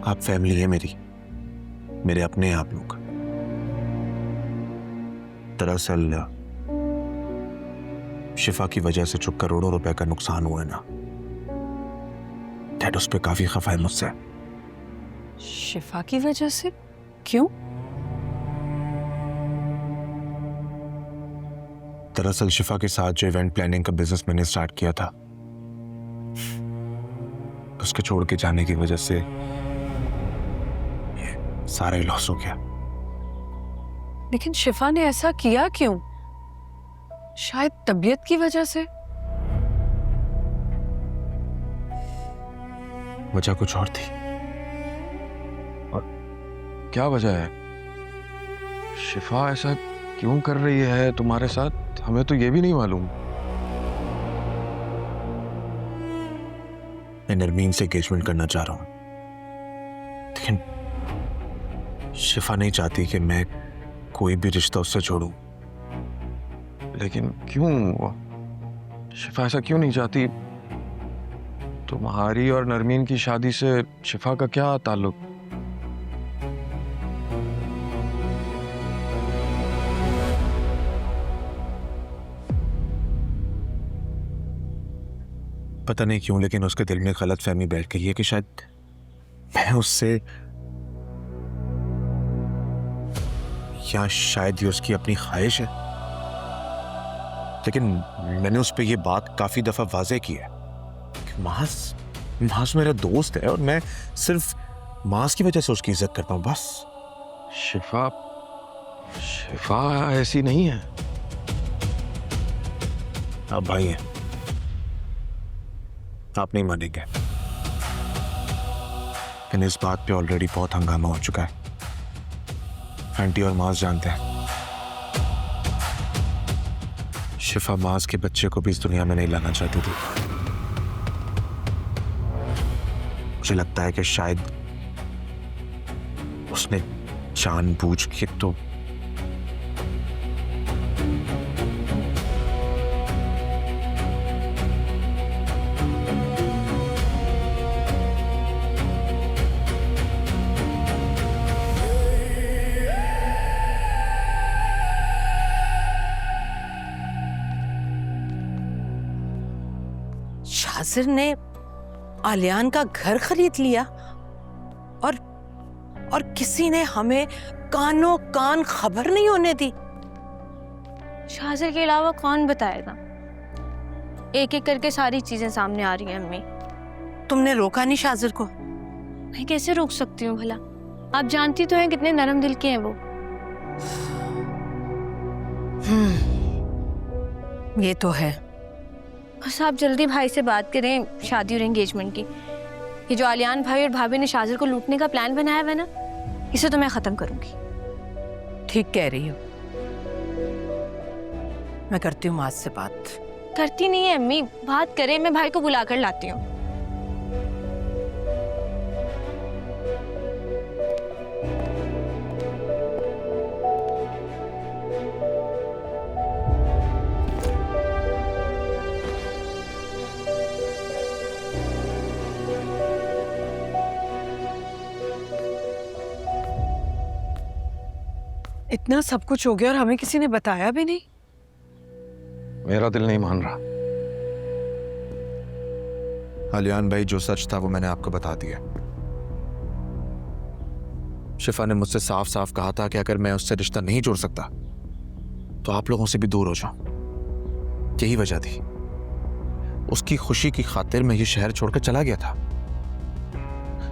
आप फैमिली है मेरी, मेरे अपने हैं आप लोग। दरअसल शिफा की वजह से जो करोड़ों रुपए का नुकसान हुआ है ना, डैड उस पर काफी खफा है मुझसे। शिफा की वजह से? क्यों? दरअसल शिफा के साथ जो इवेंट प्लानिंग का बिजनेस मैंने स्टार्ट किया था, उसके छोड़ के जाने की वजह से ये सारा ही लॉस हो गया। लेकिन शिफा ने ऐसा किया क्यों? शायद तबीयत की वजह से। वजह कुछ और थी। और क्या वजह है? शिफा ऐसा क्यों कर रही है तुम्हारे साथ? हमें तो ये भी नहीं मालूम। मैं नरमीन से एंगेजमेंट करना चाह रहा हूं, लेकिन शिफा नहीं चाहती कि मैं कोई भी रिश्ता उससे जोड़ूं। लेकिन क्यों? शिफा ऐसा क्यों नहीं चाहती? तुम्हारी और नरमीन की शादी से शिफा का क्या ताल्लुक? पता नहीं क्यों, लेकिन उसके दिल में गलत फहमी बैठ गई है कि शायद मैं उससे, या शायद ये उसकी अपनी ख्वाहिश है। लेकिन मैंने उस पर यह बात काफी दफा वाजे की है कि मास मेरा दोस्त है और मैं सिर्फ मास की वजह से उसकी इज्जत करता हूं, बस। शिफा ऐसी नहीं है। आप भाई हैं, आप नहीं मानेंगे, लेकिन इस बात पे ऑलरेडी बहुत हंगामा हो चुका है। आंटी और मास जानते हैं शिफा मास के बच्चे को भी इस दुनिया में नहीं लाना चाहती थी। मुझे लगता है कि शायद उसने जानबूझ के तो शाजिर ने आलियान का घर खरीद लिया और किसी ने हमें कानों कान खबर नहीं होने दी। शाजिर के अलावा कौन बताएगा? एक एक करके सारी चीजें सामने आ रही हैं अम्मी। तुमने रोका नहीं शाजिर को? मैं कैसे रोक सकती हूँ भला? आप जानती तो हैं कितने नरम दिल के हैं वो। ये तो है। बस आप जल्दी भाई से बात करें शादी और एंगेजमेंट की। ये जो आलियान भाई और भाभी ने शाजिर को लूटने का प्लान बनाया हुआ है ना, इसे तो मैं खत्म करूंगी। ठीक कह रही हो। मैं करती हूँ माँ से बात। करती नहीं है अम्मी, बात करें, मैं भाई को बुला कर लाती हूँ। इतना सब कुछ हो गया और हमें किसी ने बताया भी नहीं। मेरा दिल नहीं मान रहा। आलियान भाई, जो सच था वो मैंने आपको बता दिया। शिफा ने मुझसे साफ साफ कहा था कि अगर मैं उससे रिश्ता नहीं जोड़ सकता तो आप लोगों से भी दूर हो जाऊं। यही वजह थी। उसकी खुशी की खातिर मैं ये शहर छोड़कर चला गया था।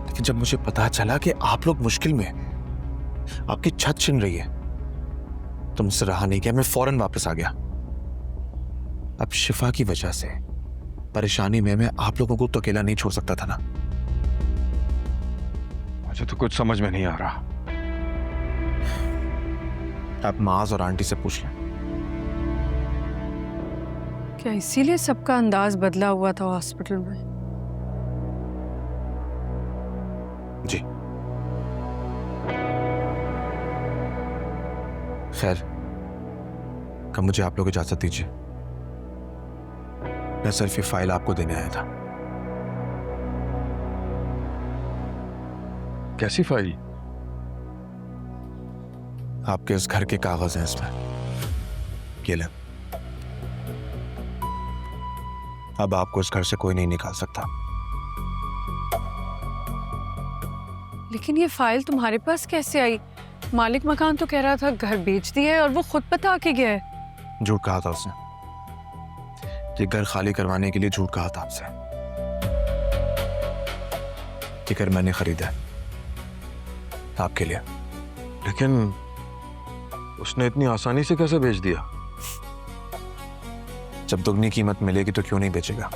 लेकिन जब मुझे पता चला कि आप लोग मुश्किल में, आपकी छत छिन रही है, तो मुझसे रहा नहीं गया, मैं फौरन वापस आ गया। अब शिफा की वजह से परेशानी में मैं आप लोगों को तो अकेला नहीं छोड़ सकता था ना। मुझे तो कुछ समझ में नहीं आ रहा। आप माज और आंटी से पूछ लें। क्या इसीलिए सबका अंदाज बदला हुआ था हॉस्पिटल में? जी। खैर, कब मुझे आप लोग इजाजत दीजिए। मैं सिर्फ ये फाइल आपको देने आया था। कैसी फाइल? आपके इस घर के कागज हैं इसमें, ये लें। अब आपको इस घर से कोई नहीं निकाल सकता। लेकिन ये फाइल तुम्हारे पास कैसे आई? मालिक मकान तो कह रहा था घर बेच दिया है और वो खुद बता के गया है। झूठ कहा था उसने। ये घर खाली करवाने के लिए झूठ कहा था आपसे। ये घर मैंने खरीदा है आपके लिए। लेकिन उसने इतनी आसानी से कैसे बेच दिया? जब दुगनी कीमत मिलेगी तो क्यों नहीं बेचेगा।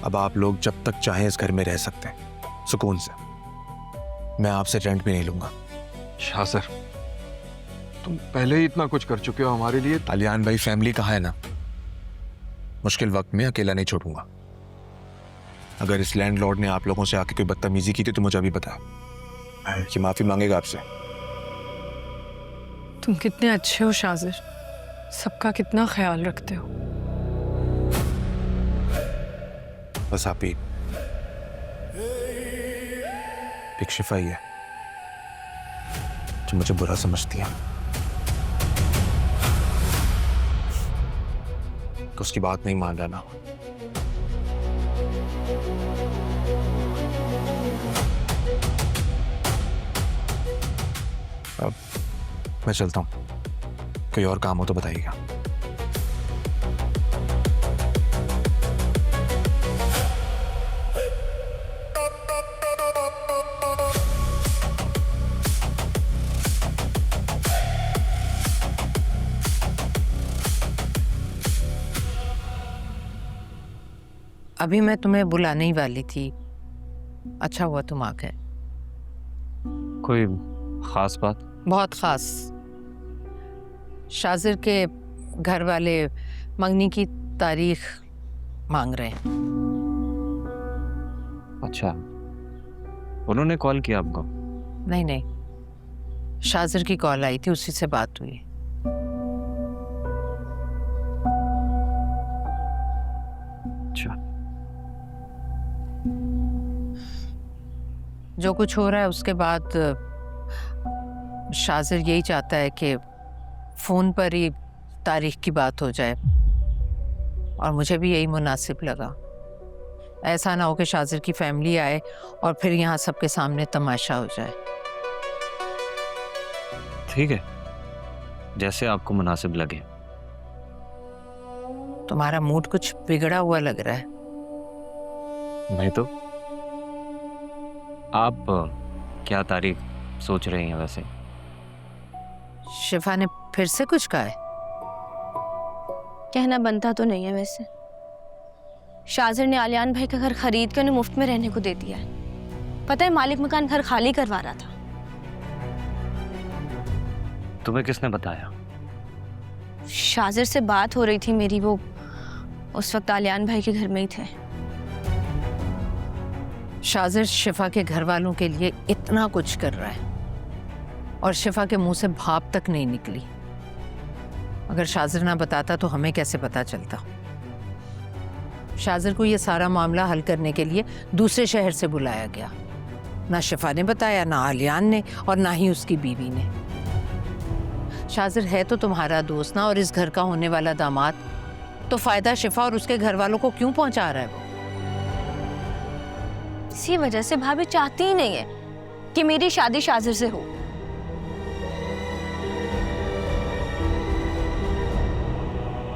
अब आप लोग जब तक चाहें इस घर में रह सकते हैं सुकून से। मैं आपसे रेंट भी नहीं लूंगा। शाह सर, तुम पहले ही इतना कुछ कर चुके हो हमारे लिए। आलियान भाई फैमिली कहाँ है ना, मुश्किल वक्त में अकेला नहीं छोड़ूंगा। अगर इस लैंडलॉर्ड ने आप लोगों से आके कोई बदतमीजी की थी तो मुझे अभी बताया कि माफी मांगेगा आपसे। तुम कितने अच्छे हो शाजिर, सबका कितना ख्याल रखते हो। बस आप ही एक शिफा ही है जो मुझे बुरा समझती है। तो उसकी बात नहीं मान रहा ना। अब मैं चलता हूँ, कोई और काम हो तो बताइएगा। अभी मैं तुम्हें बुलाने ही वाली थी, अच्छा हुआ तुम आ गए। कोई खास बात? बहुत खास। शाजिर के घर वाले मंगनी की तारीख मांग रहे हैं। अच्छा, उन्होंने कॉल किया आपको? नहीं नहीं, शाजिर की कॉल आई थी, उसी से बात हुई। अच्छा, जो कुछ हो रहा है उसके बाद शाजिर यही चाहता है कि फोन पर ही तारीख की बात हो जाए, और मुझे भी यही मुनासिब लगा। ऐसा ना हो कि शाजिर की फैमिली आए और फिर यहाँ सबके सामने तमाशा हो जाए। ठीक है, जैसे आपको मुनासिब लगे। तुम्हारा मूड कुछ बिगड़ा हुआ लग रहा है। नहीं तो। आप क्या तारीख सोच रहे हैं वैसे? शिफा ने फिर से कुछ कहा है? कहना बनता तो नहीं है वैसे। शाजिर ने आलियान भाई का घर खरीद के उन्हें मुफ्त में रहने को दे दिया है। पता है, मालिक मकान घर खाली करवा रहा था। तुम्हें किसने बताया? शाजिर से बात हो रही थी मेरी, वो उस वक्त आलियान भाई के घर में ही थे। शाजिर शिफा के घर वालों के लिए इतना कुछ कर रहा है और शिफा के मुंह से भाप तक नहीं निकली। अगर शाजिर ना बताता तो हमें कैसे पता चलता? शाजिर को ये सारा मामला हल करने के लिए दूसरे शहर से बुलाया गया। ना शिफा ने बताया, ना आलियान ने, और ना ही उसकी बीवी ने। शाजिर है तो तुम्हारा दोस्त ना, और इस घर का होने वाला दामाद, तो फायदा शिफा और उसके घर वालों को क्यों पहुंचा रहा है वो? इसी वजह से भाभी चाहती ही नहीं है कि मेरी शादी शाजिर से हो।